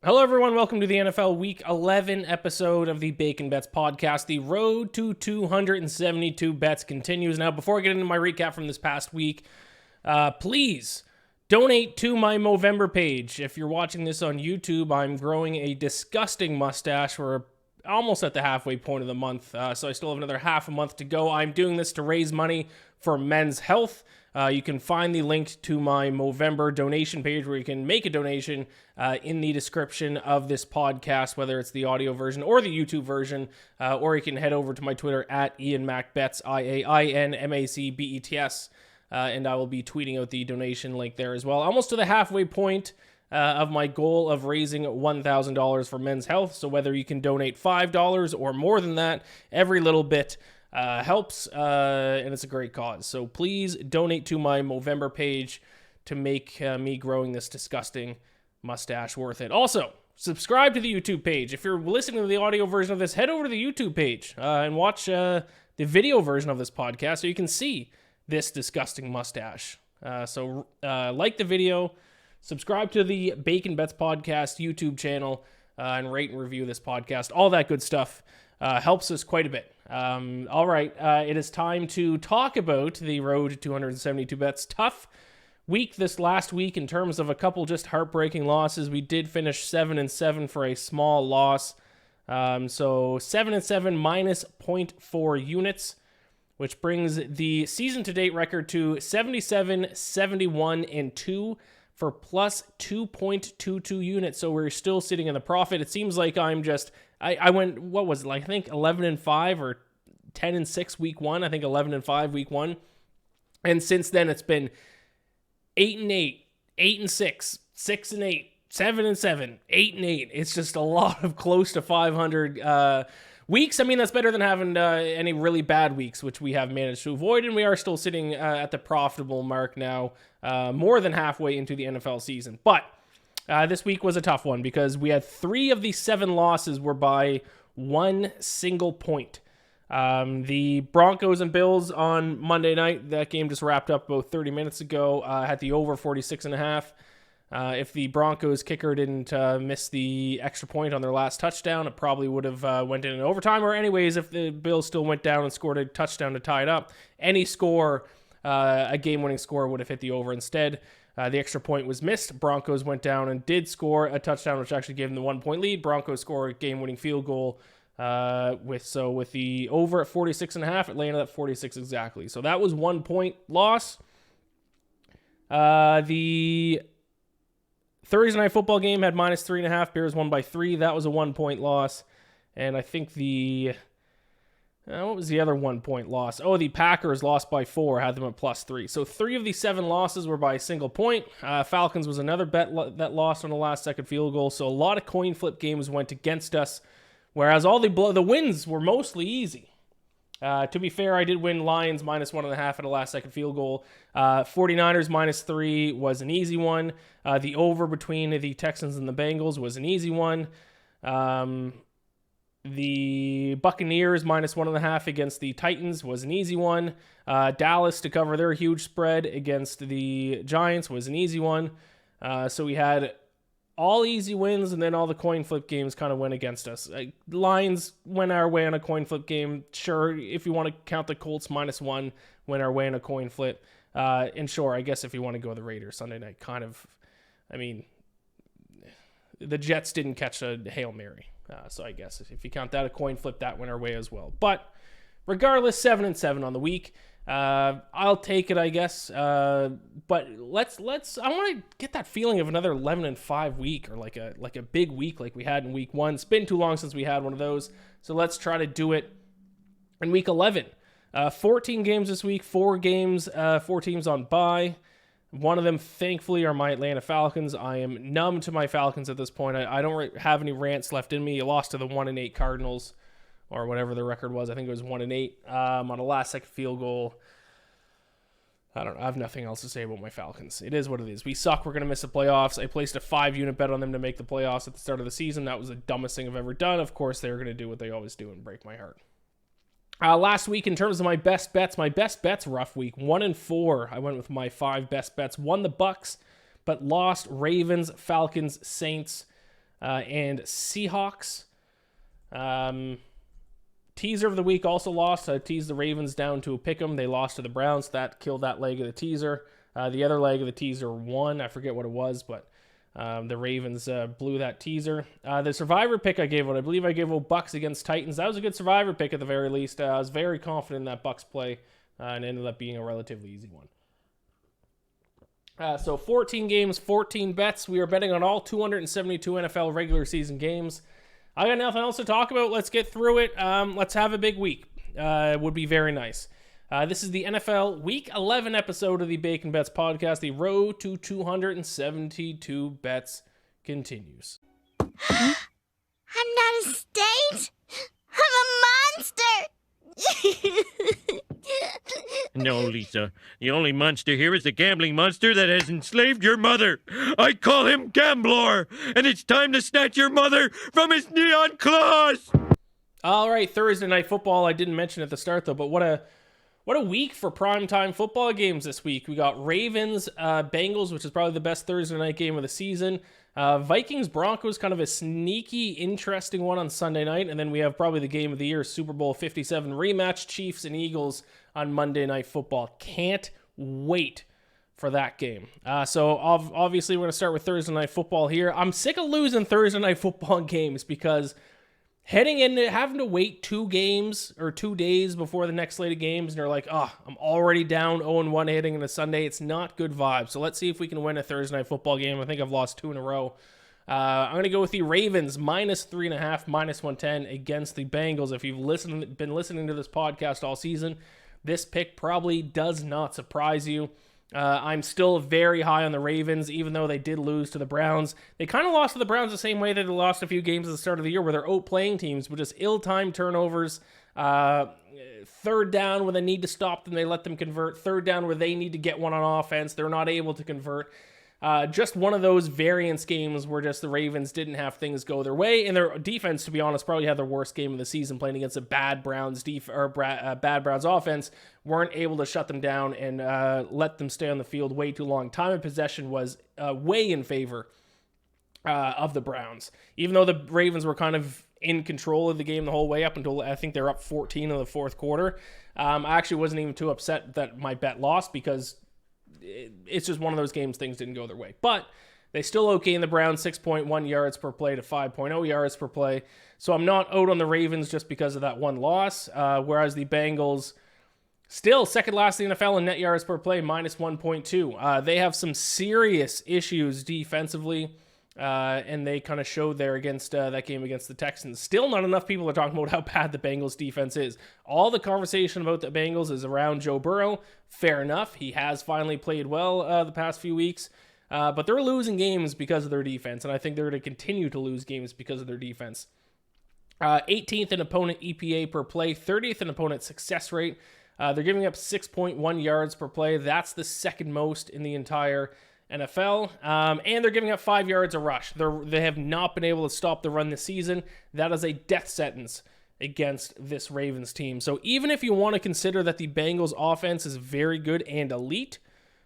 Hello, everyone. Welcome to the NFL Week 11 episode of the Bacon Bets podcast. The road to 272 bets continues. Now, before I get into my recap from this past week, please donate to my Movember page. If you're watching this on YouTube, I'm growing a disgusting mustache. We're almost at the halfway point of the month, so I still have another half a month to go. I'm doing this to raise money for men's health. You can find the link to my Movember donation page where you can make a donation in the description of this podcast, whether it's the audio version or the YouTube version, or you can head over to my Twitter at Iain MacBets, IAINMACBETS, and I will be tweeting out the donation link there as well. Almost to the halfway point of my goal of raising $1,000 for men's health, so whether you can donate $5 or more than that, every little bit helps, and it's a great cause. So please donate to my Movember page to make me growing this disgusting mustache worth it. Also, subscribe to the YouTube page. If you're listening to the audio version of this, head over to the YouTube page and watch the video version of this podcast so you can see this disgusting mustache. So like the video, subscribe to the Bacon Bets podcast YouTube channel, and rate and review this podcast. All that good stuff helps us quite a bit. All right, it is time to talk about the road to 272 bets. Tough week this last week in terms of a couple just heartbreaking losses. We did finish 7-7 for a small loss. So 7-7 minus 0.4 units, which brings the season-to-date record to 77-71-2 for plus 2.22 units. So we're still sitting in the profit. It seems like I went, what was it, like I think 11-5 or 10-6 week one. I think 11-5 week one. And since then it's been 8-8, 8-6, 6-8, 7-7, 8-8. It's just a lot of close to 500 weeks. I mean, that's better than having any really bad weeks, which we have managed to avoid. And we are still sitting at the profitable mark now, more than halfway into the NFL season. But this week was a tough one because we had 3 of the 7 losses were by one single point. The Broncos and Bills on Monday night, that game just wrapped up about 30 minutes ago, had the over 46.5. If the Broncos kicker didn't miss the extra point on their last touchdown, it probably would have went in overtime. Or anyways, if the Bills still went down and scored a touchdown to tie it up, any score, a game-winning score would have hit the over instead. The extra point was missed. Broncos went down and did score a touchdown, which actually gave them the 1-point lead. Broncos score a game-winning field goal with the over at 46.5, it landed at 46 exactly. So that was 1 point loss. The Thursday night football game had minus 3.5. Bears won by 3. That was a 1 point loss. And I think what was the other 1 point loss? Oh, the Packers lost by 4, had them at plus 3. So 3 of the 7 losses were by a single point. Falcons was another bet that lost on the last second field goal. So a lot of coin flip games went against us, whereas all the wins were mostly easy. To be fair, I did win Lions minus 1.5 at a last second field goal. 49ers minus 3 was an easy one. The over between the Texans and the Bengals was an easy one. The Buccaneers minus 1.5 against the Titans was an easy one. Dallas to cover their huge spread against the Giants was an easy one. So we had all easy wins, and then all the coin flip games kind of went against us. Lions went our way on a coin flip game. Sure, if you want to count the Colts minus 1, went our way on a coin flip. And sure, I guess if you want to go the Raiders Sunday night, the Jets didn't catch a Hail Mary. So I guess if you count that a coin flip, that went our way as well. But regardless, 7-7 on the week. I'll take it, I guess. But let's. I want to get that feeling of another 11-5 week, or like a big week like we had in week 1. It's been too long since we had one of those. So let's try to do it in week 11. 14 games this week. 4 teams on bye. One of them, thankfully, are my Atlanta Falcons. I am numb to my Falcons at this point. I don't have any rants left in me. You lost to the 1-8 Cardinals, or whatever the record was. I think it was 1-8 on a last-second field goal. I don't know. I have nothing else to say about my Falcons. It is what it is. We suck. We're going to miss the playoffs. I placed a 5-unit bet on them to make the playoffs at the start of the season. That was the dumbest thing I've ever done. Of course, they were going to do what they always do and break my heart. Last week, in terms of my best bets, rough week. 1-4. I went with my 5 best bets. Won the Bucks, but lost Ravens, Falcons, Saints. and Seahawks. Teaser of the week also lost. I teased the Ravens down to a pick'em. They lost to the Browns. That killed that leg of the teaser. The other leg of the teaser won. I forget what it was, but the Ravens blew that teaser. The survivor pick I gave out, I believe I gave out Bucks against Titans. That was a good survivor pick at the very least. I was very confident in that Bucks play, and it ended up being a relatively easy one. So 14 games, 14 bets. We are betting on all 272 NFL regular season games. I got nothing else to talk about. Let's get through it. Let's have a big week. It would be very nice. This is the NFL Week 11 episode of the Bacon Bets podcast. The road to 272 bets continues. I'm not a state. I'm a monster. No, Lisa. The only monster here is the gambling monster that has enslaved your mother. I call him Gambler, and it's time to snatch your mother from his neon claws. All right, Thursday night football. I didn't mention at the start though, but what a week for primetime football games this week. We got Ravens, Bengals, which is probably the best Thursday night game of the season. Vikings, Broncos, kind of a sneaky, interesting one on Sunday night. And then we have probably the game of the year, Super Bowl 57 rematch, Chiefs and Eagles on Monday Night Football. Can't wait for that game. So obviously we're going to start with Thursday Night Football here. I'm sick of losing Thursday Night Football games because heading into having to wait 2 games or 2 days before the next slate of games, and you're like, I'm already down 0-1 heading into Sunday. It's not good vibes. So let's see if we can win a Thursday Night Football game. I think I've lost 2 in a row. I'm going to go with the Ravens -3.5, -110 against the Bengals. If you've been listening to this podcast all season, this pick probably does not surprise you. I'm still very high on the Ravens, even though they did lose to the Browns. They kind of lost to the Browns the same way that they lost a few games at the start of the year, where they're outplaying teams with just ill-timed turnovers. Third down when they need to stop them, they let them convert. Third down where they need to get one on offense, they're not able to convert. Just one of those variance games where just the Ravens didn't have things go their way, and their defense, to be honest, probably had their worst game of the season, playing against a bad Browns bad Browns offense. Weren't able to shut them down and let them stay on the field way too long. Time of possession was way in favor of the Browns, even though the Ravens were kind of in control of the game the whole way up until I think they're up 14 in the fourth quarter. I actually wasn't even too upset that my bet lost, because it's just one of those games things didn't go their way. But they still okay in the Browns, 6.1 yards per play to 5.0 yards per play. So I'm not out on the Ravens just because of that one loss, whereas the Bengals, still second last in the NFL in net yards per play, -1.2. They have some serious issues defensively, and they kind of showed there against that game against the Texans. Still not enough people are talking about how bad the Bengals defense is. All the conversation about the Bengals is around Joe Burrow. Fair enough. He has finally played well the past few weeks, but they're losing games because of their defense, and I think they're going to continue to lose games because of their defense. 18th in opponent EPA per play, 30th in opponent success rate. They're giving up 6.1 yards per play. That's the second most in the entire NFL, and they're giving up 5 yards a rush. They have not been able to stop the run this season. That is a death sentence against this Ravens team. So even if you want to consider that the Bengals offense is very good and elite,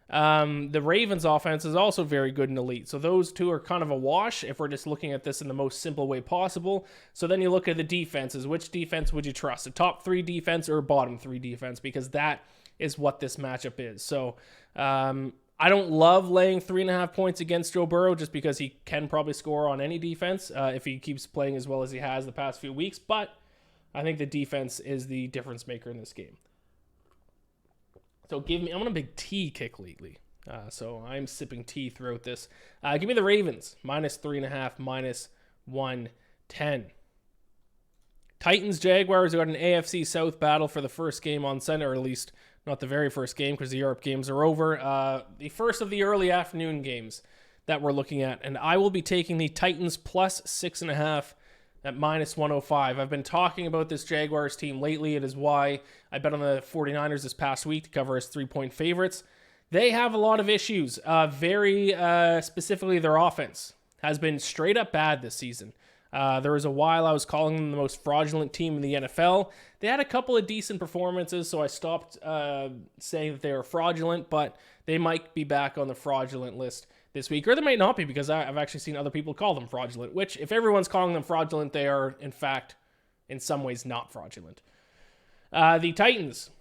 the Ravens offense is also very good and elite. So those two are kind of a wash if we're just looking at this in the most simple way possible. So then you look at the defenses. Which defense would you trust? A top 3 defense or a bottom 3 defense? Because that is what this matchup is. So, I don't love laying 3.5 points against Joe Burrow just because he can probably score on any defense if he keeps playing as well as he has the past few weeks. But I think the defense is the difference maker in this game. So I'm on a big tea kick lately. So I'm sipping tea throughout this. Give me the Ravens, -3.5, -110. Titans, Jaguars, we got an AFC South battle for the first game on Sunday, or at least not the very first game because the Europe games are over. The first of the early afternoon games that we're looking at. And I will be taking the Titans +6.5 at -105. I've been talking about this Jaguars team lately. It is why I bet on the 49ers this past week to cover as 3-point favorites. They have a lot of issues. Very specifically, their offense has been straight up bad this season. There was a while I was calling them the most fraudulent team in the NFL. They had a couple of decent performances, so I stopped saying that they were fraudulent, but they might be back on the fraudulent list this week, or they might not be, because I've actually seen other people call them fraudulent, which if everyone's calling them fraudulent, they are in fact in some ways not fraudulent. The Titans,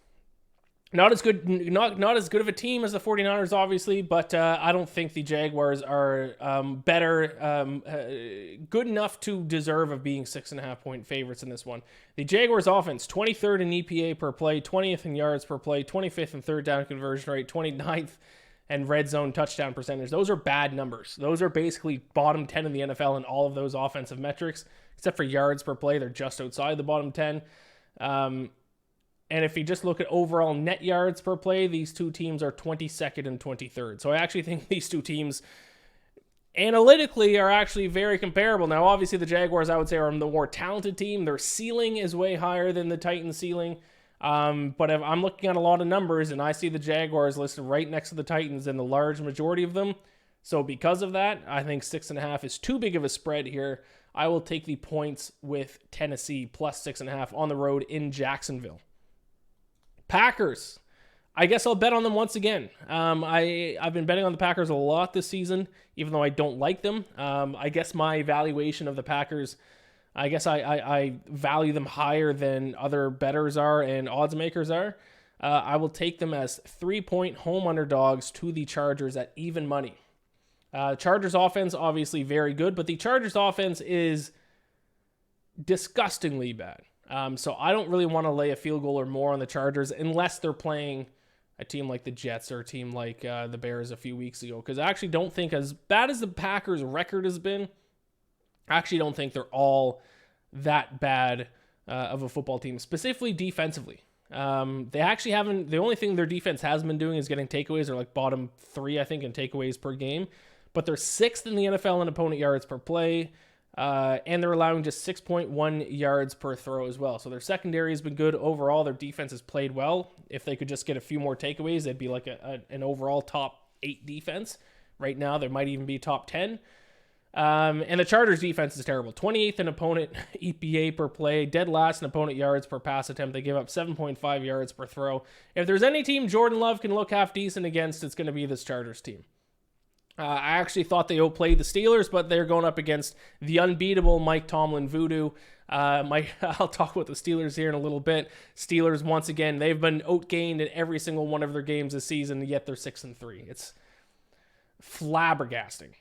not as good of a team as the 49ers, obviously, but I don't think the Jaguars are good enough to deserve of being 6.5 point favorites in this one. The Jaguars offense, 23rd in EPA per play, 20th in yards per play, 25th in third down conversion rate, 29th and red zone touchdown percentage. Those are bad numbers. Those are basically bottom 10 in the NFL in all of those offensive metrics, except for yards per play. They're just outside the bottom 10. And if you just look at overall net yards per play, these two teams are 22nd and 23rd. So I actually think these two teams analytically are actually very comparable. Now, obviously the Jaguars, I would say, are the more talented team. Their ceiling is way higher than the Titans' ceiling. But if I'm looking at a lot of numbers and I see the Jaguars listed right next to the Titans and the large majority of them. So because of that, I think 6.5 is too big of a spread here. I will take the points with Tennessee plus 6.5 on the road in Jacksonville. Packers. I guess I'll bet on them once again. I've been betting on the Packers a lot this season, even though I don't like them. I guess my evaluation of the Packers, I guess I value them higher than other bettors are and odds makers are. I will take them as 3-point home underdogs to the Chargers at even money. Chargers offense, obviously very good, but the Chargers offense is disgustingly bad. So I don't really want to lay a field goal or more on the Chargers unless they're playing a team like the Jets or a team like the Bears a few weeks ago. Because I actually don't think, as bad as the Packers' record has been, I actually don't think they're all that bad of a football team, specifically defensively. They actually haven't, the only thing their defense has been doing is getting takeaways. They're like bottom 3, I think, in takeaways per game. But they're 6th in the NFL in opponent yards per play. And they're allowing just 6.1 yards per throw as well. So their secondary has been good overall. Their defense has played well. If they could just get a few more takeaways, they'd be like an overall top 8 defense. Right now, they might even be top 10. And the Chargers defense is terrible. 28th in opponent EPA per play, dead last in opponent yards per pass attempt. They give up 7.5 yards per throw. If there's any team Jordan Love can look half decent against, it's going to be this Chargers team. I actually thought they outplayed the Steelers, but they're going up against the unbeatable Mike Tomlin voodoo. I'll talk about the Steelers here in a little bit. Steelers, once again, they've been outgained in every single one of their games this season, yet they're 6-3. It's flabbergasting.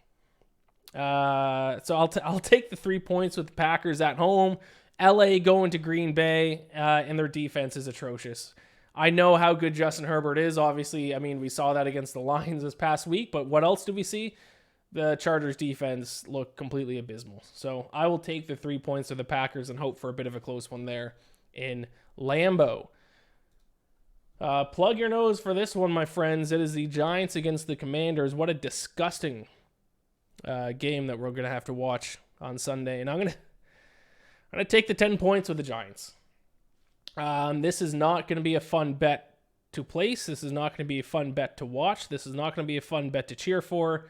So I'll take the 3 points with the Packers at home. LA going to Green Bay, and their defense is atrocious. I know how good Justin Herbert is. Obviously, I mean, we saw that against the Lions this past week, but what else do we see? The Chargers defense look completely abysmal. So I will take the 3 points of the Packers and hope for a bit of a close one there in Lambeau. Plug your nose for this one, my friends. It is the Giants against the Commanders. What a disgusting game that we're going to have to watch on Sunday. And I'm going to take the 10 points with the Giants. This is not going to be a fun bet to place. This is not going to be a fun bet to watch. This is not going to be a fun bet to cheer for.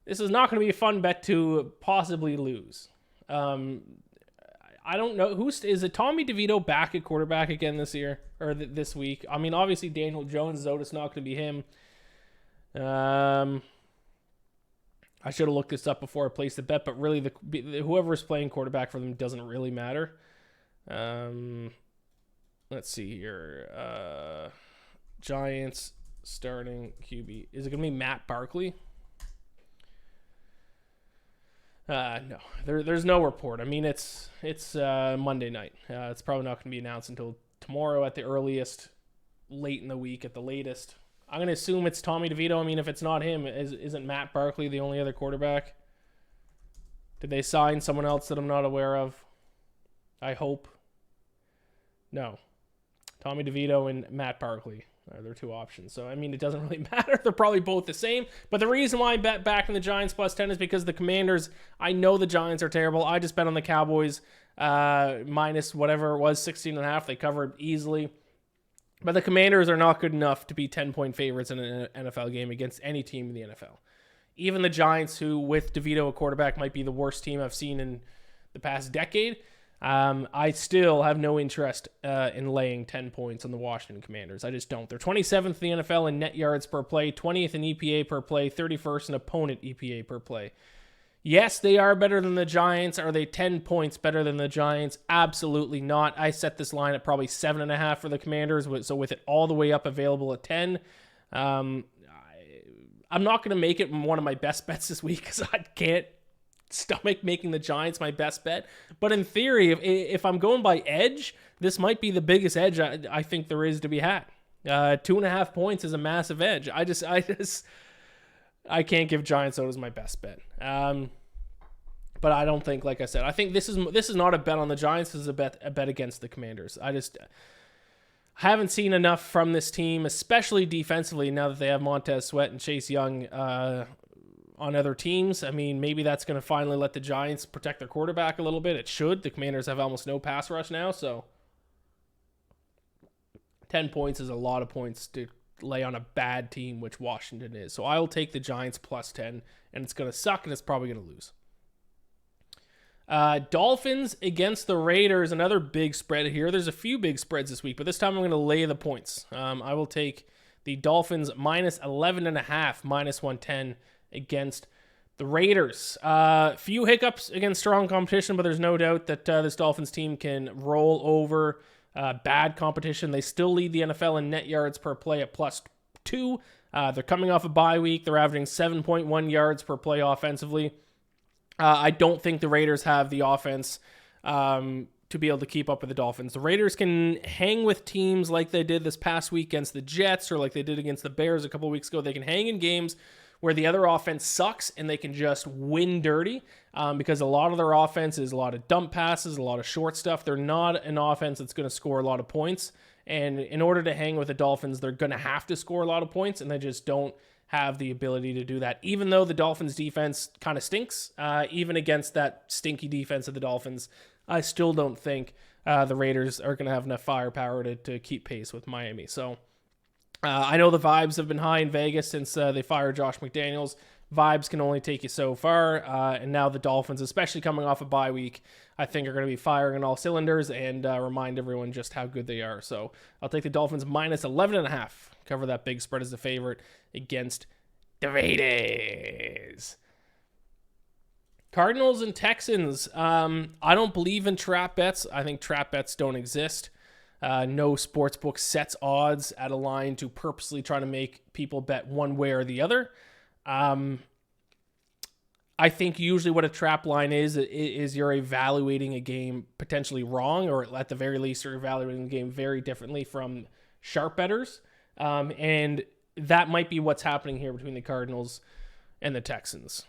This is not going to be a fun bet to possibly lose. I don't know. Is it Tommy DeVito back at quarterback again this year or this week? I mean, obviously Daniel Jones is out. It's not going to be him. I should have looked this up before I placed the bet, but really whoever's playing quarterback for them doesn't really matter. Let's see here. Giants starting QB. Is it going to be Matt Barkley? No, there's no report. I mean, it's Monday night. It's probably not going to be announced until tomorrow at the earliest, late in the week at the latest. I'm going to assume it's Tommy DeVito. I mean, if it's not him, isn't Matt Barkley the only other quarterback? Did they sign someone else that I'm not aware of? I hope. No. Tommy DeVito and Matt Barkley are their two options. So, I mean, it doesn't really matter. They're probably both the same. But the reason why I bet back in the Giants plus 10 is because the Commanders, I know the Giants are terrible. I just bet on the Cowboys minus whatever it was, 16.5. They covered easily. But the Commanders are not good enough to be 10-point favorites in an NFL game against any team in the NFL. Even the Giants, who with DeVito a quarterback might be the worst team I've seen in the past decade, I still have no interest in laying 10 points on the Washington Commanders. I just don't. They're 27th in the NFL in net yards per play, 20th in EPA per play, 31st in opponent EPA per play. Yes, they are better than the Giants. Are they 10 points better than the Giants? Absolutely not. I set this line at probably 7.5 for the Commanders, so with it all the way up available at 10. I'm not going to make it one of my best bets this week because I can't stomach making the Giants my best bet. But in theory, if I'm going by edge, this might be the biggest edge I think there is to be had. 2.5 points is a massive edge. I can't give Giants out as my best bet. But I don't think, like I said, I think this is not a bet on the Giants. This is a bet against the Commanders. I haven't seen enough from this team, especially defensively, now that they have Montez Sweat and Chase Young on other teams. I mean, maybe that's going to finally let the Giants protect their quarterback a little bit. It should. The Commanders have almost no pass rush now, so 10 points is a lot of points to lay on a bad team, which Washington is. So I'll take the Giants plus 10, and it's going to suck, and it's probably going to lose. Dolphins against the Raiders, another big spread here. There's a few big spreads this week, but this time I'm going to lay the points. I will take the Dolphins minus 11.5, minus 110 against the Raiders. Few hiccups against strong competition, but there's no doubt that this Dolphins team can roll over bad competition. They still lead the NFL in net yards per play at plus 2. They're coming off a bye week. They're averaging 7.1 yards per play offensively. I don't think the Raiders have the offense to be able to keep up with the Dolphins. The Raiders can hang with teams like they did this past week against the Jets or like they did against the Bears a couple of weeks ago. They can hang in games where the other offense sucks and they can just win dirty because a lot of their offense is a lot of dump passes, a lot of short stuff. They're not an offense that's going to score a lot of points. And in order to hang with the Dolphins, they're going to have to score a lot of points, and they just don't have the ability to do that. Even though the Dolphins defense kind of stinks, even against that stinky defense of the Dolphins, I still don't think the Raiders are going to have enough firepower to keep pace with Miami. So I know the vibes have been high in Vegas since they fired Josh McDaniels. Vibes can only take you so far, and now the Dolphins, especially coming off a bye week, I think are going to be firing on all cylinders and remind everyone just how good they are. So I'll take the Dolphins minus 11.5. Cover that big spread as a favorite against the Raiders. Cardinals and Texans. I don't believe in trap bets. I think trap bets don't exist. No sportsbook sets odds at a line to purposely try to make people bet one way or the other. I think usually what a trap line is you're evaluating a game potentially wrong, or at the very least you're evaluating the game very differently from sharp bettors. And that might be what's happening here between the Cardinals and the Texans.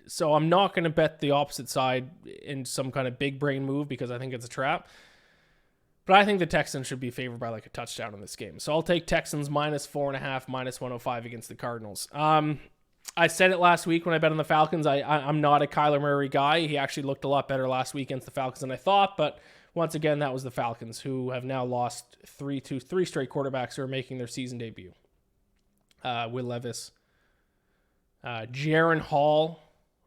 So I'm not going to bet the opposite side in some kind of big brain move because I think it's a trap. But I think the Texans should be favored by like a touchdown in this game. So I'll take Texans minus 4.5, minus 105 against the Cardinals. I said it last week when I bet on the Falcons. I'm not a Kyler Murray guy. He actually looked a lot better last week against the Falcons than I thought. But once again, that was the Falcons, who have now lost three straight quarterbacks who are making their season debut. Will Levis, Jaron Hall,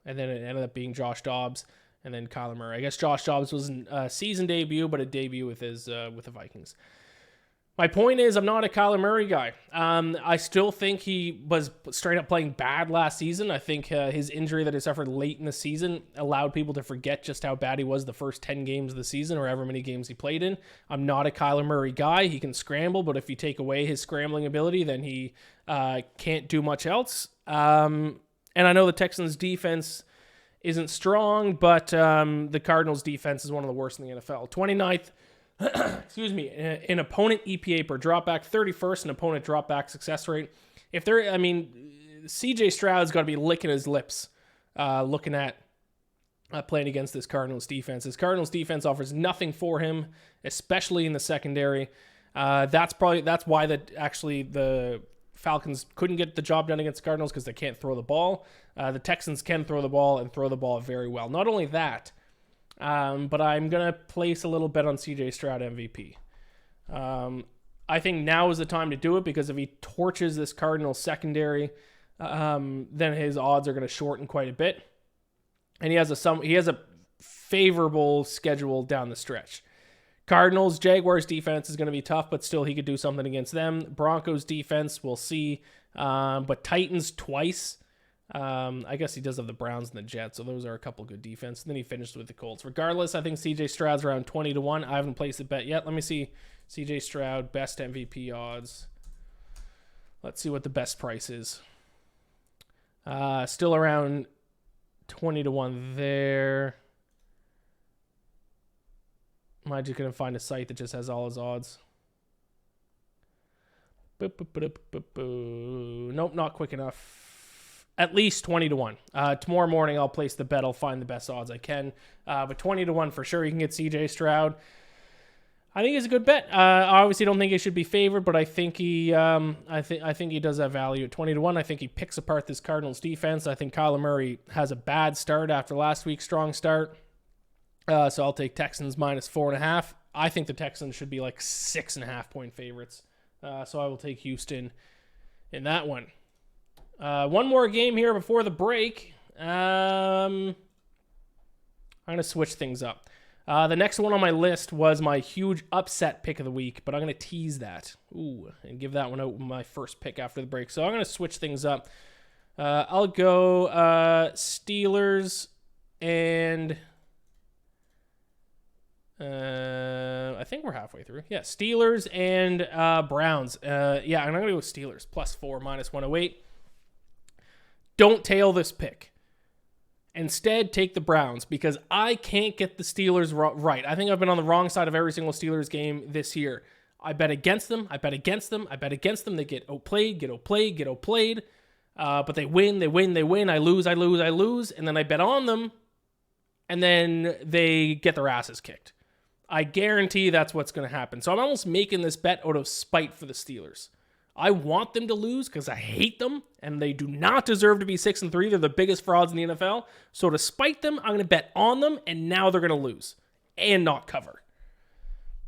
and then it ended up being Josh Dobbs, and then Kyler Murray. I guess Josh Dobbs wasn't a season debut, but a debut with the Vikings. My point is, I'm not a Kyler Murray guy. I still think he was straight up playing bad last season. I think his injury that he suffered late in the season allowed people to forget just how bad he was the first 10 games of the season, or however many games he played in. I'm not a Kyler Murray guy. He can scramble, but if you take away his scrambling ability, then he can't do much else. And I know the Texans' defense isn't strong, but the Cardinals' defense is one of the worst in the NFL. 29th. In opponent EPA per dropback, 31st in opponent dropback success rate. CJ Stroud's got to be licking his lips looking at playing against this Cardinals defense. This Cardinals defense offers nothing for him, especially in the secondary. That's why the Falcons couldn't get the job done against the Cardinals, because they can't throw the ball. The Texans can throw the ball and throw the ball very well. Not only that, but I'm going to place a little bet on CJ Stroud MVP. I think now is the time to do it, because if he torches this Cardinals secondary, then his odds are going to shorten quite a bit. And he has a favorable schedule down the stretch. Cardinals, Jaguars defense is going to be tough, but still he could do something against them. Broncos defense, we'll see. But Titans twice. I guess he does have the Browns and the Jets, so those are a couple good defense. And then he finished with the Colts. Regardless, I think CJ Stroud's around 20-1. I haven't placed a bet yet. Let me see CJ Stroud, best MVP odds. Let's see what the best price is. Still around 20-1 there. Am I just going to find a site that just has all his odds? Nope, not quick enough. At least 20-1. Tomorrow morning, I'll place the bet. I'll find the best odds I can. But 20-1 for sure. You can get CJ Stroud. I think it's a good bet. I obviously don't think he should be favored, but I think he, I think he does have value at 20-1. I think he picks apart this Cardinals defense. I think Kyler Murray has a bad start after last week's strong start. So I'll take Texans minus 4.5. I think the Texans should be like 6.5 point favorites. So I will take Houston in that one. One more game here before the break. I'm going to switch things up. The next one on my list was my huge upset pick of the week, but I'm going to tease that. And give that one out my first pick after the break. So I'm going to switch things up. I'll go Steelers and... I think we're halfway through. Yeah, Steelers and Browns. I'm going to go with Steelers. +4, -108. Don't tail this pick. Instead, take the Browns because I can't get the Steelers right. I think I've been on the wrong side of every single Steelers game this year. I bet against them. They get outplayed. But they win. I lose. And then I bet on them. And then they get their asses kicked. I guarantee that's what's going to happen. So I'm almost making this bet out of spite for the Steelers. I want them to lose because I hate them, and they do not deserve to be 6-3. They're the biggest frauds in the NFL. So to spite them, I'm going to bet on them, and now they're going to lose and not cover.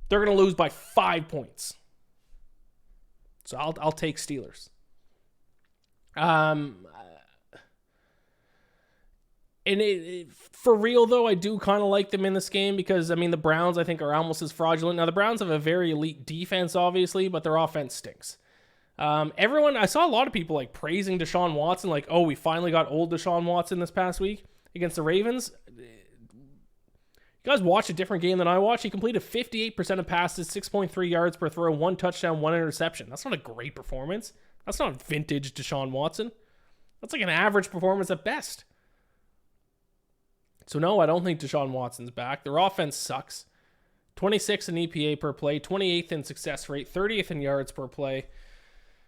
They're going to lose by 5 points. So I'll take Steelers. And for real, though, I do kind of like them in this game because, I mean, the Browns, I think, are almost as fraudulent. Now, the Browns have a very elite defense, obviously, but their offense stinks. I saw a lot of people, like, praising Deshaun Watson, like, oh, we finally got old Deshaun Watson this past week against the Ravens. You guys watched a different game than I watched. He completed 58% of passes, 6.3 yards per throw, 1 touchdown, 1 interception. That's not a great performance. That's not vintage Deshaun Watson. That's like an average performance at best. So no, I don't think Deshaun Watson's back. Their offense sucks. 26th in EPA per play, 28th in success rate, 30th in yards per play.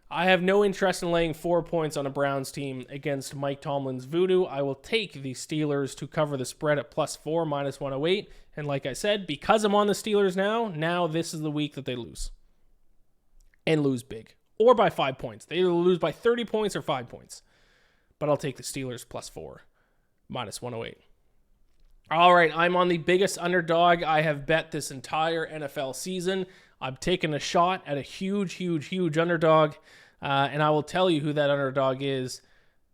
I have no interest in laying 4 points on a Browns team against Mike Tomlin's voodoo. I will take the Steelers to cover the spread at +4, -108. And like I said, because I'm on the Steelers now this is the week that they lose. And lose big. Or by 5 points. They either lose by 30 points or 5 points. But I'll take the Steelers +4, -108. All right, I'm on the biggest underdog I have bet this entire NFL season. I'm taking a shot at a huge underdog, and I will tell you who that underdog is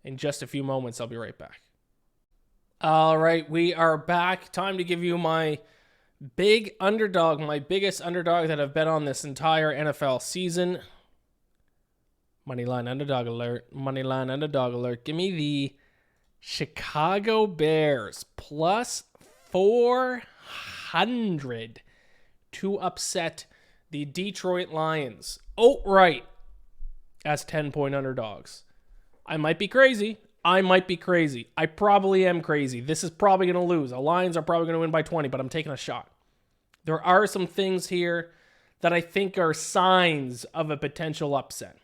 in just a few moments. I'll be right back. All right, we are back. Time to give you my big underdog, my biggest underdog that I've bet on this entire NFL season. Moneyline underdog alert. Give me the Chicago Bears +400 to upset the Detroit Lions outright as 10-point underdogs. I might be crazy. I probably am crazy. This is probably going to lose. The Lions are probably going to win by 20, but I'm taking a shot. There are some things here that I think are signs of a potential upset.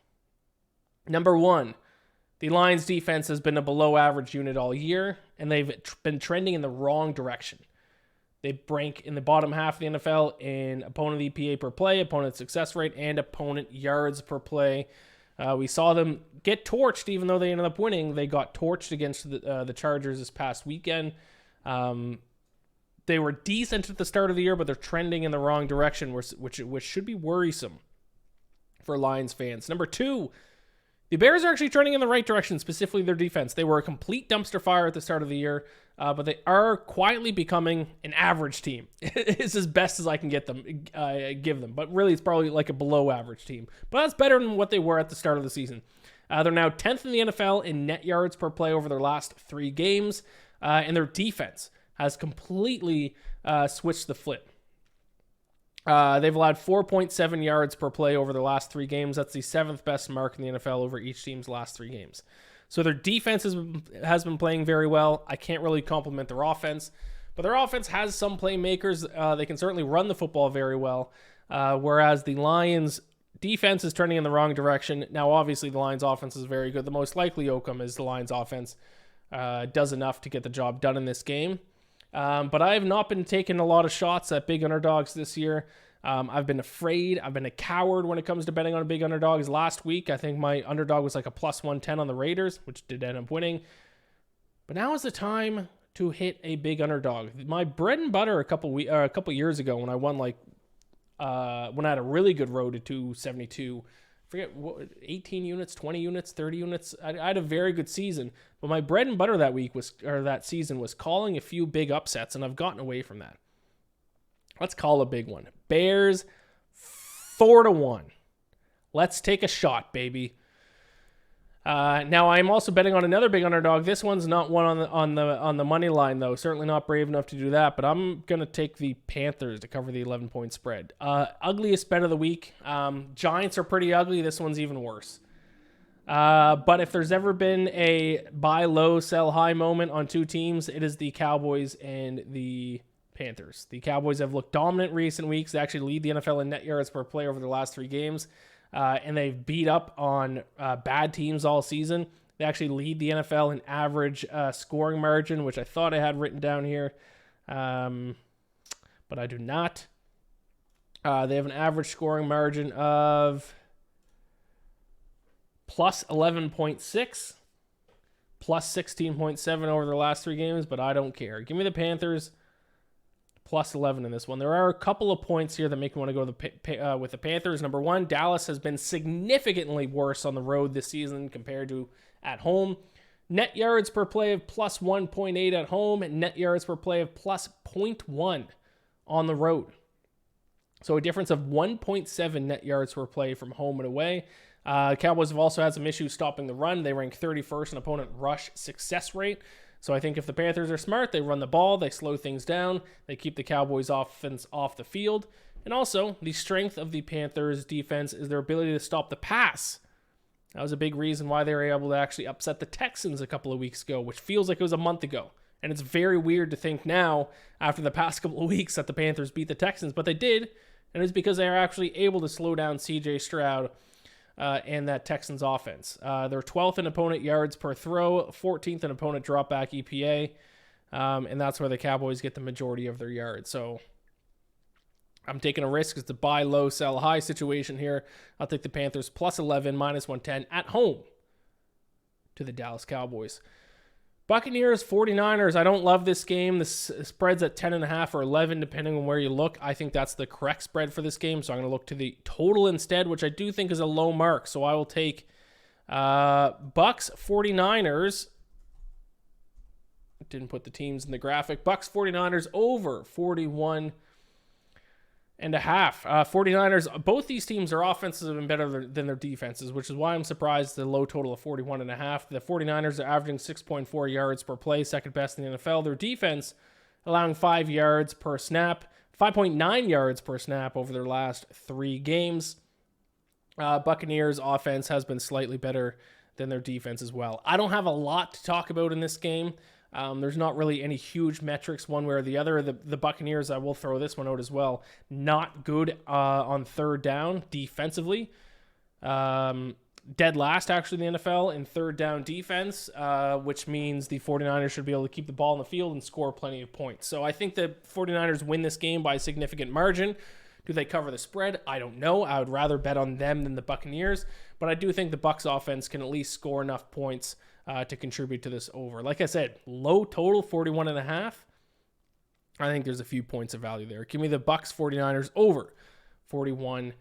Number one, the Lions defense has been a below average unit all year, and they've been trending in the wrong direction. They rank in the bottom half of the NFL in opponent EPA per play, opponent success rate, and opponent yards per play. We saw them get torched, even though they ended up winning. They got torched against the Chargers this past weekend. They were decent at the start of the year, but they're trending in the wrong direction, which should be worrisome for Lions fans. Number two, The Bears are actually turning in the right direction, specifically their defense. They were a complete dumpster fire at the start of the year, but they are quietly becoming an average team. It's as best as I can give them. But really, it's probably like a below average team. But that's better than what they were at the start of the season. They're now 10th in the NFL in net yards per play over their last 3 games, and their defense has completely switched the flip. They've allowed 4.7 yards per play over their last 3 games. That's the 7th best mark in the NFL over each team's last 3 games. So their defense has been playing very well. I can't really compliment their offense, but their offense has some playmakers. They can certainly run the football very well, whereas the Lions' defense is turning in the wrong direction. Now, obviously, the Lions' offense is very good. The most likely outcome is the Lions' offense does enough to get the job done in this game. But I have not been taking a lot of shots at big underdogs this year. I've been afraid. I've been a coward when it comes to betting on big underdogs. Last week, I think my underdog was like a plus 110 on the Raiders, which did end up winning. But now is the time to hit a big underdog. My bread and butter a couple years ago when I won when I had a really good road to 272. Forget what, 18 units, 20 units, 30 units. I had a very good season, but my bread and butter that season was calling a few big upsets, and I've gotten away from that. Let's call a big one. Bears 4-1. Let's take a shot, baby. Now I'm also betting on another big underdog. This one's not one on the money line though. Certainly not brave enough to do that. But I'm gonna take the Panthers to cover the 11-point spread. Ugliest bet of the week. Giants are pretty ugly. This one's even worse. But if there's ever been a buy low, sell high moment on 2 teams, it is the Cowboys and the Panthers. The Cowboys have looked dominant recent weeks. They actually lead the NFL in net yards per play over their last 3 games. And they've beat up on bad teams all season. They actually lead the NFL in average scoring margin, which I thought I had written down here, but I do not. They have an average scoring margin of plus 11.6, plus 16.7 over their last 3 games, but I don't care. Give me the Panthers. Plus 11 in this one. There are a couple of points here that make me want to go with the Panthers. Number 1, Dallas has been significantly worse on the road this season compared to at home. Net yards per play of plus 1.8 at home and net yards per play of plus 0.1 on the road. So a difference of 1.7 net yards per play from home and away. Cowboys have also had some issues stopping the run. They rank 31st in opponent rush success rate. So I think if the Panthers are smart, they run the ball, they slow things down, they keep the Cowboys offense off the field. And also, the strength of the Panthers defense is their ability to stop the pass. That was a big reason why they were able to actually upset the Texans a couple of weeks ago, which feels like it was a month ago. And it's very weird to think now, after the past couple of weeks, that the Panthers beat the Texans, but they did. And it's because they are actually able to slow down C.J. Stroud and that Texans offense. They're 12th in opponent yards per throw, 14th in opponent dropback EPA, and that's where the Cowboys get the majority of their yards. So I'm taking a risk. It's a buy low, sell high situation here. I'll take the Panthers plus 11, minus 110 at home to the Dallas Cowboys. Buccaneers, 49ers. I don't love this game. The spread's at 10.5 or 11, depending on where you look. I think that's the correct spread for this game, so I'm going to look to the total instead, which I do think is a low mark. So I will take Bucks, 49ers. Didn't put the teams in the graphic. Bucks, 49ers over 41.5. 49ers, both these teams, their offenses have been better than their defenses, which is why I'm surprised the low total of 41.5. The 49ers are averaging 6.4 yards per play, second best in the NFL. Their defense allowing 5 yards per snap, 5.9 yards per snap over their last 3 games. Buccaneers offense has been slightly better than their defense as well. I don't have a lot to talk about in this game. There's not really any huge metrics one way or the other. The Buccaneers, I will throw this one out as well, not good on third down defensively. Dead last, actually, in the NFL in third down defense, which means the 49ers should be able to keep the ball in the field and score plenty of points. So I think the 49ers win this game by a significant margin. Do they cover the spread? I don't know. I would rather bet on them than the Buccaneers, but I do think the Bucs offense can at least score enough points to contribute to this over. Like I said, low total, 41.5. I think there's a few points of value there. Give me the Bucs 49ers over 41.5.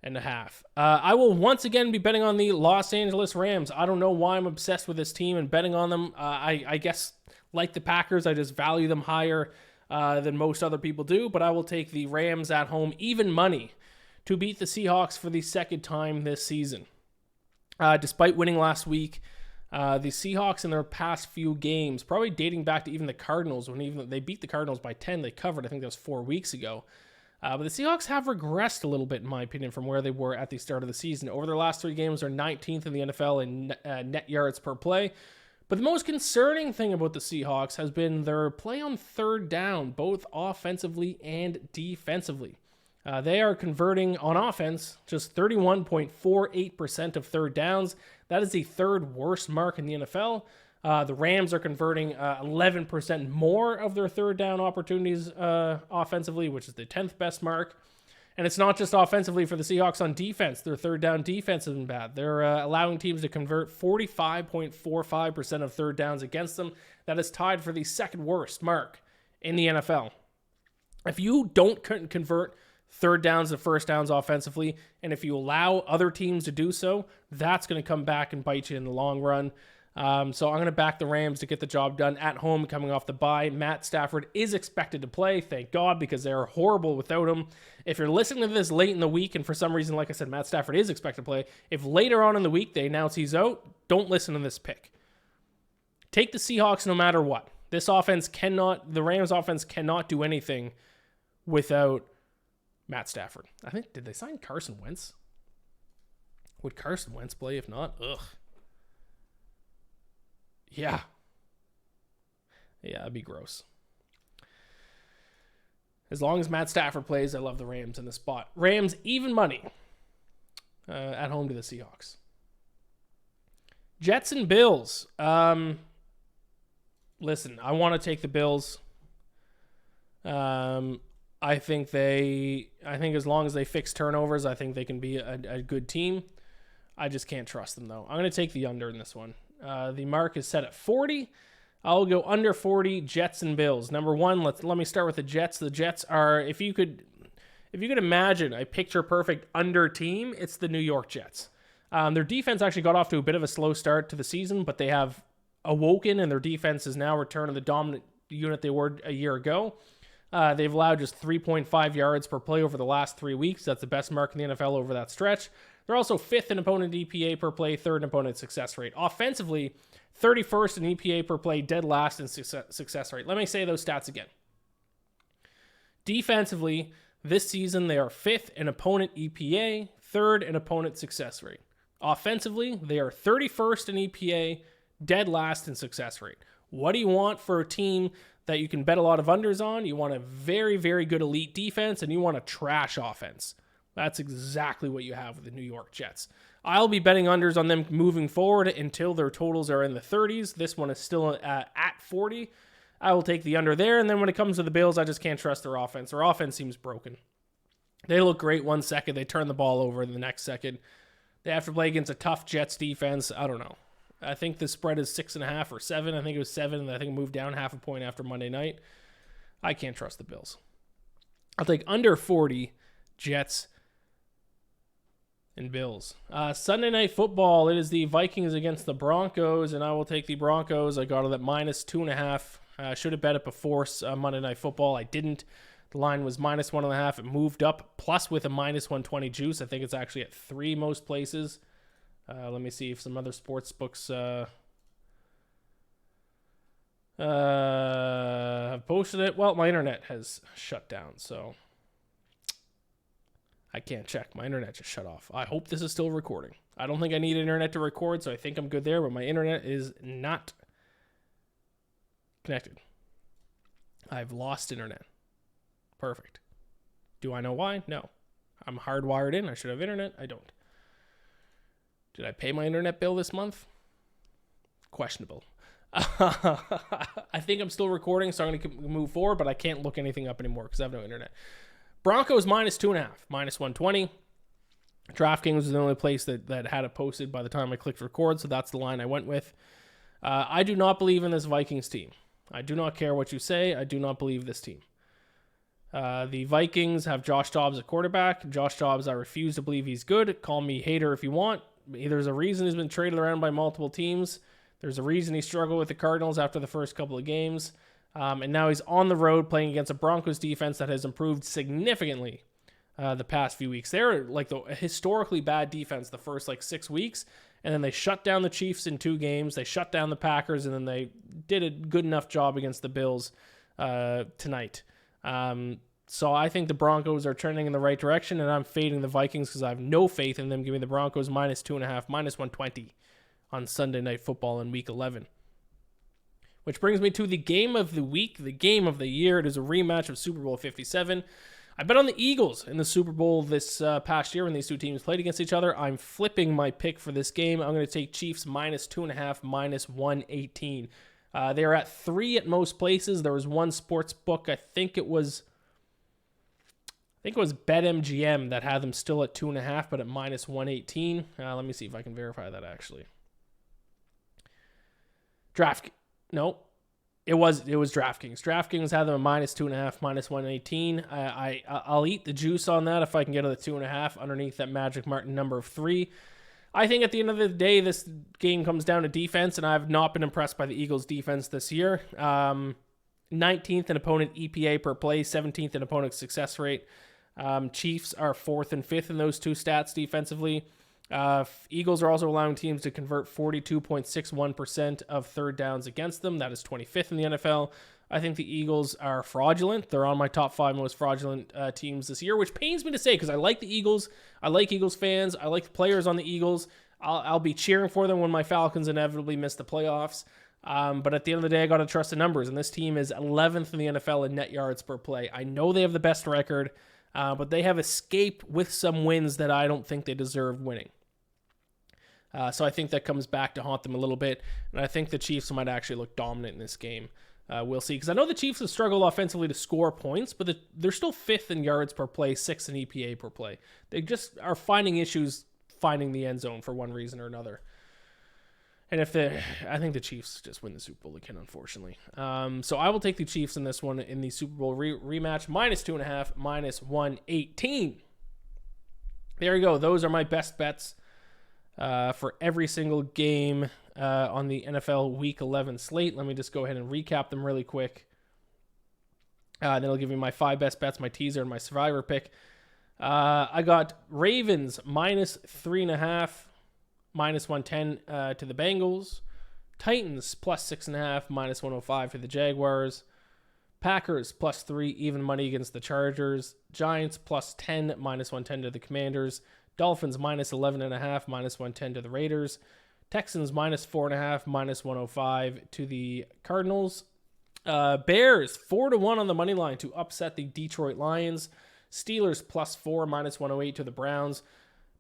I will once again be betting on the Los Angeles Rams. I don't know why I'm obsessed with this team and betting on them. I guess, like the Packers, I just value them higher than most other people do, but I will take the Rams at home, even money, to beat the Seahawks for the second time this season. Despite winning last week, the Seahawks in their past few games, probably dating back to even the Cardinals, when even they beat the Cardinals by 10, they covered, I think that was 4 weeks ago. But the Seahawks have regressed a little bit, in my opinion, from where they were at the start of the season. Over their last 3 games, they're 19th in the NFL in net yards per play. But the most concerning thing about the Seahawks has been their play on third down, both offensively and defensively. They are converting on offense just 31.48% of third downs. That is the third worst mark in the NFL. The Rams are converting 11% more of their third down opportunities offensively, which is the 10th best mark. And it's not just offensively for the Seahawks on defense. Their third down defense isn't bad. They're allowing teams to convert 45.45% of third downs against them. That is tied for the second worst mark in the NFL. If you don't convert third downs to first downs offensively, and if you allow other teams to do so, that's going to come back and bite you in the long run. So I'm going to back the Rams to get the job done at home coming off the bye. Matt Stafford is expected to play, thank God, because they're horrible without him. If you're listening to this late in the week, and for some reason, like I said, Matt Stafford is expected to play, if later on in the week they announce he's out, don't listen to this pick. Take the Seahawks no matter what. The Rams offense cannot do anything without Matt Stafford. I think, did they sign Carson Wentz? Would Carson Wentz play if not? Ugh. Yeah, it'd be gross. As long as Matt Stafford plays, I love the Rams in this spot. Rams, even money at home to the Seahawks. Jets and Bills. Listen, I want to take the Bills. I think as long as they fix turnovers, I think they can be a good team. I just can't trust them, though. I'm going to take the under in this one. The mark is set at 40. I'll go under 40, Jets and Bills. Number one, let me start with the Jets. The Jets are, if you could imagine a picture-perfect under team, it's the New York Jets. Their defense actually got off to a bit of a slow start to the season, but they have awoken, and their defense is now returned to the dominant unit they were a year ago. They've allowed just 3.5 yards per play over the last 3 weeks. That's the best mark in the NFL over that stretch. They're also 5th in opponent EPA per play, 3rd in opponent success rate. Offensively, 31st in EPA per play, dead last in success rate. Let me say those stats again. Defensively, this season they are 5th in opponent EPA, 3rd in opponent success rate. Offensively, they are 31st in EPA, dead last in success rate. What do you want for a team that you can bet a lot of unders on? You want a very, very good elite defense, and you want a trash offense. That's exactly what you have with the New York Jets. I'll be betting unders on them moving forward until their totals are in the 30s. This one is still at 40. I will take the under there. And then when it comes to the Bills, I just can't trust their offense. Their offense seems broken. They look great 1 second. They turn the ball over in the next second. They have to play against a tough Jets defense. I don't know. I think the spread is 6.5 or 7. I think it was 7. And I think it moved down half a point after Monday night. I can't trust the Bills. I'll take under 40 Jets and Bills. Sunday Night Football, it is the Vikings against the Broncos, and I will take the Broncos. I got it at minus 2.5. Should have bet it before Monday Night Football. I didn't. The line was minus 1.5. It moved up, plus with a minus 120 juice. I think it's actually at 3 most places. Let me see if some other sports books have posted it. Well, my internet has shut down, so I can't check. My internet just shut off. I hope this is still recording. I don't think I need internet to record, so I think I'm good there, but my internet is not connected. I've lost internet. Perfect. Do I know why? No. I'm hardwired in. I should have internet. I don't. Did I pay my internet bill this month? Questionable. I think I'm still recording, so I'm going to move forward, but I can't look anything up anymore because I have no internet. Broncos minus 2.5, minus 120. DraftKings was the only place that had it posted by the time I clicked record, so that's the line I went with. I do not believe in this Vikings team. I do not care what you say. I do not believe this team. The Vikings have Josh Dobbs at quarterback. Josh Dobbs, I refuse to believe he's good. Call me hater if you want. There's a reason he's been traded around by multiple teams. There's a reason he struggled with the Cardinals after the first couple of games. And now he's on the road playing against a Broncos defense that has improved significantly the past few weeks. They're like the historically bad defense the first 6 weeks, and then they shut down the Chiefs in 2 games. They shut down the Packers, and then they did a good enough job against the Bills tonight. So I think the Broncos are turning in the right direction, and I'm fading the Vikings because I have no faith in them. Give me the Broncos -2.5, -120 on Sunday Night Football in Week 11. Which brings me to the game of the week, the game of the year. It is a rematch of Super Bowl 57. I bet on the Eagles in the Super Bowl this past year when these two teams played against each other. I'm flipping my pick for this game. I'm going to take Chiefs -2.5, -118. They are at 3 at most places. There was one sports book, I think it was BetMGM that had them still at 2.5, but at -118. Let me see if I can verify that actually. It was DraftKings. DraftKings had them at -2.5, -118. I'll eat the juice on that if I can get to the 2.5 underneath that magic martin number of 3. I think at the end of the day, this game comes down to defense, and I've not been impressed by the Eagles' defense this year. 19th in opponent EPA per play, 17th in opponent success rate. Chiefs are 4th and 5th in those two stats defensively. Eagles are also allowing teams to convert 42.61% of third downs against them. That is 25th in the NFL. I think the Eagles are fraudulent. They're on my top 5 most fraudulent teams this year, which pains me to say because I like the Eagles. I like Eagles fans. I like the players on the Eagles. I'll be cheering for them when my Falcons inevitably miss the playoffs. But at the end of the day, I got to trust the numbers. And this team is 11th in the NFL in net yards per play. I know they have the best record, but they have escaped with some wins that I don't think they deserve winning. So I think that comes back to haunt them a little bit. And I think the Chiefs might actually look dominant in this game. We'll see. Because I know the Chiefs have struggled offensively to score points, but they're still 5th in yards per play, 6th in EPA per play. They just are finding issues finding the end zone for one reason or another. And I think the Chiefs just win the Super Bowl again, unfortunately. So I will take the Chiefs in this one in the Super Bowl rematch, -2.5, -118. There you go. Those are my best bets for every single game on the NFL Week 11 slate. Let me just go ahead and recap them really quick. Then I'll give you my 5 best bets, my teaser, and my survivor pick. I got Ravens -3.5, -110 to the Bengals. Titans +6.5, -105 to the Jaguars. Packers +3, even money against the Chargers. Giants +10, -110 to the Commanders. Dolphins -11.5, -110 to the Raiders. Texans -4.5, -105 to the Cardinals. Bears 4-1 on the money line to upset the Detroit Lions. Steelers +4, -108 to the Browns.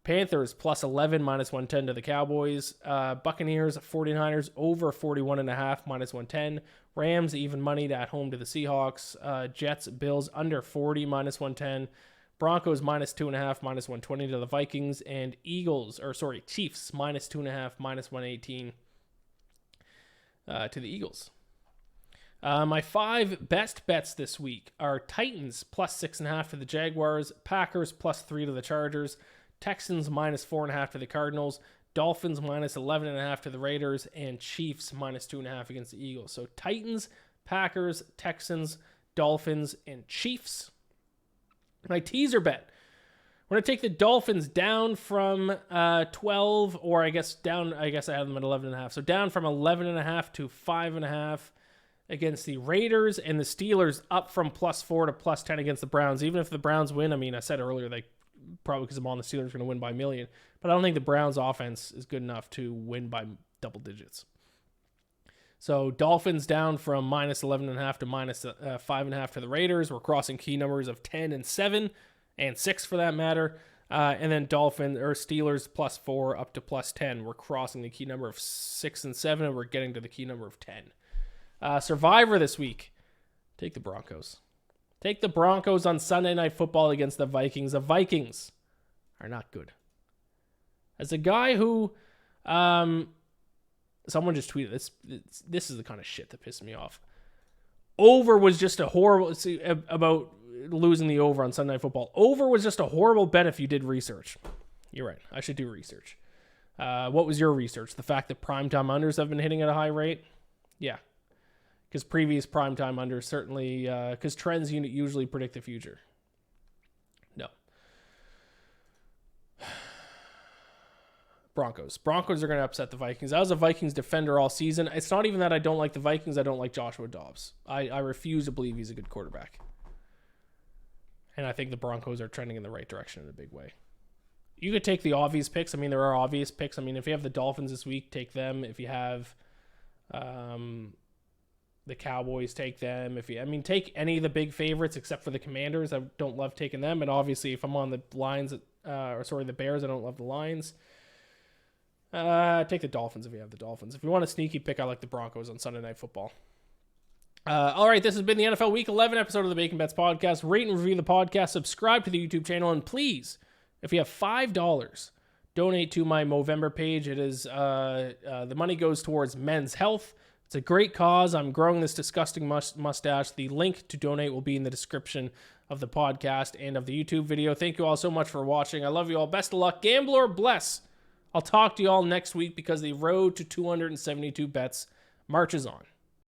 Panthers +11, -110 to the Cowboys. Buccaneers 49ers over 41.5, -110. Rams even money at home to the Seahawks. Jets Bills under 40, -110. Broncos -2.5, -120 to the Vikings, and Chiefs -2.5, -118 to the Eagles. My 5 best bets this week are Titans +6.5 to the Jaguars, Packers +3 to the Chargers, Texans -4.5 to the Cardinals, Dolphins -11.5 to the Raiders, and Chiefs -2.5 against the Eagles. So Titans, Packers, Texans, Dolphins, and Chiefs. My teaser bet. We're going to take the Dolphins down from 12, or I guess I had them at 11.5. So down from 11.5 to 5.5 against the Raiders, and the Steelers up from +4 to +10 against the Browns. Even if the Browns win, I said earlier, they probably because I'm on the Steelers are going to win by a million, but I don't think the Browns offense is good enough to win by double digits. So Dolphins down from -11.5 to -5.5 to the Raiders. We're crossing key numbers of 10 and 7 and 6 for that matter. And then Steelers +4 up to +10. We're crossing the key number of 6 and 7, and we're getting to the key number of 10. Survivor this week. Take the Broncos. Take the Broncos on Sunday Night Football against the Vikings. The Vikings are not good. As a guy who... someone just tweeted this is the kind of shit that pissed me off. Over was just a horrible about losing the over on Sunday Night Football. Over was just a horrible bet if you did research. You're right. I should do research. What was your research? The fact that primetime unders have been hitting at a high rate? Yeah. Because previous primetime unders certainly, because trends usually predict the future. No. Broncos. Broncos are going to upset the Vikings. I was a Vikings defender all season. It's not even that I don't like the Vikings. I don't like Joshua Dobbs. I refuse to believe he's a good quarterback. And I think the Broncos are trending in the right direction in a big way. You could take the obvious picks. I mean, there are obvious picks. I mean, if you have the Dolphins this week, take them. If you have the Cowboys, take them. Take any of the big favorites except for the Commanders. I don't love taking them. And obviously, if I'm on the Lions, the Bears, I don't love the Lions. Take the Dolphins if you have the Dolphins. If you want a sneaky pick, I like the Broncos on Sunday Night Football. All right, this has been the NFL Week 11 episode of the Bacon Bets Podcast. Rate and review the podcast, subscribe to the YouTube channel, and please, if you have $5, donate to my Movember page. It is the money goes towards men's health. It's a great cause. I'm growing this disgusting mustache. The link to donate will be in the description of the podcast and of the YouTube video. Thank you all so much for watching. I love you all. Best of luck. Gambler bless. I'll talk to you all next week because the road to 272 bets marches on.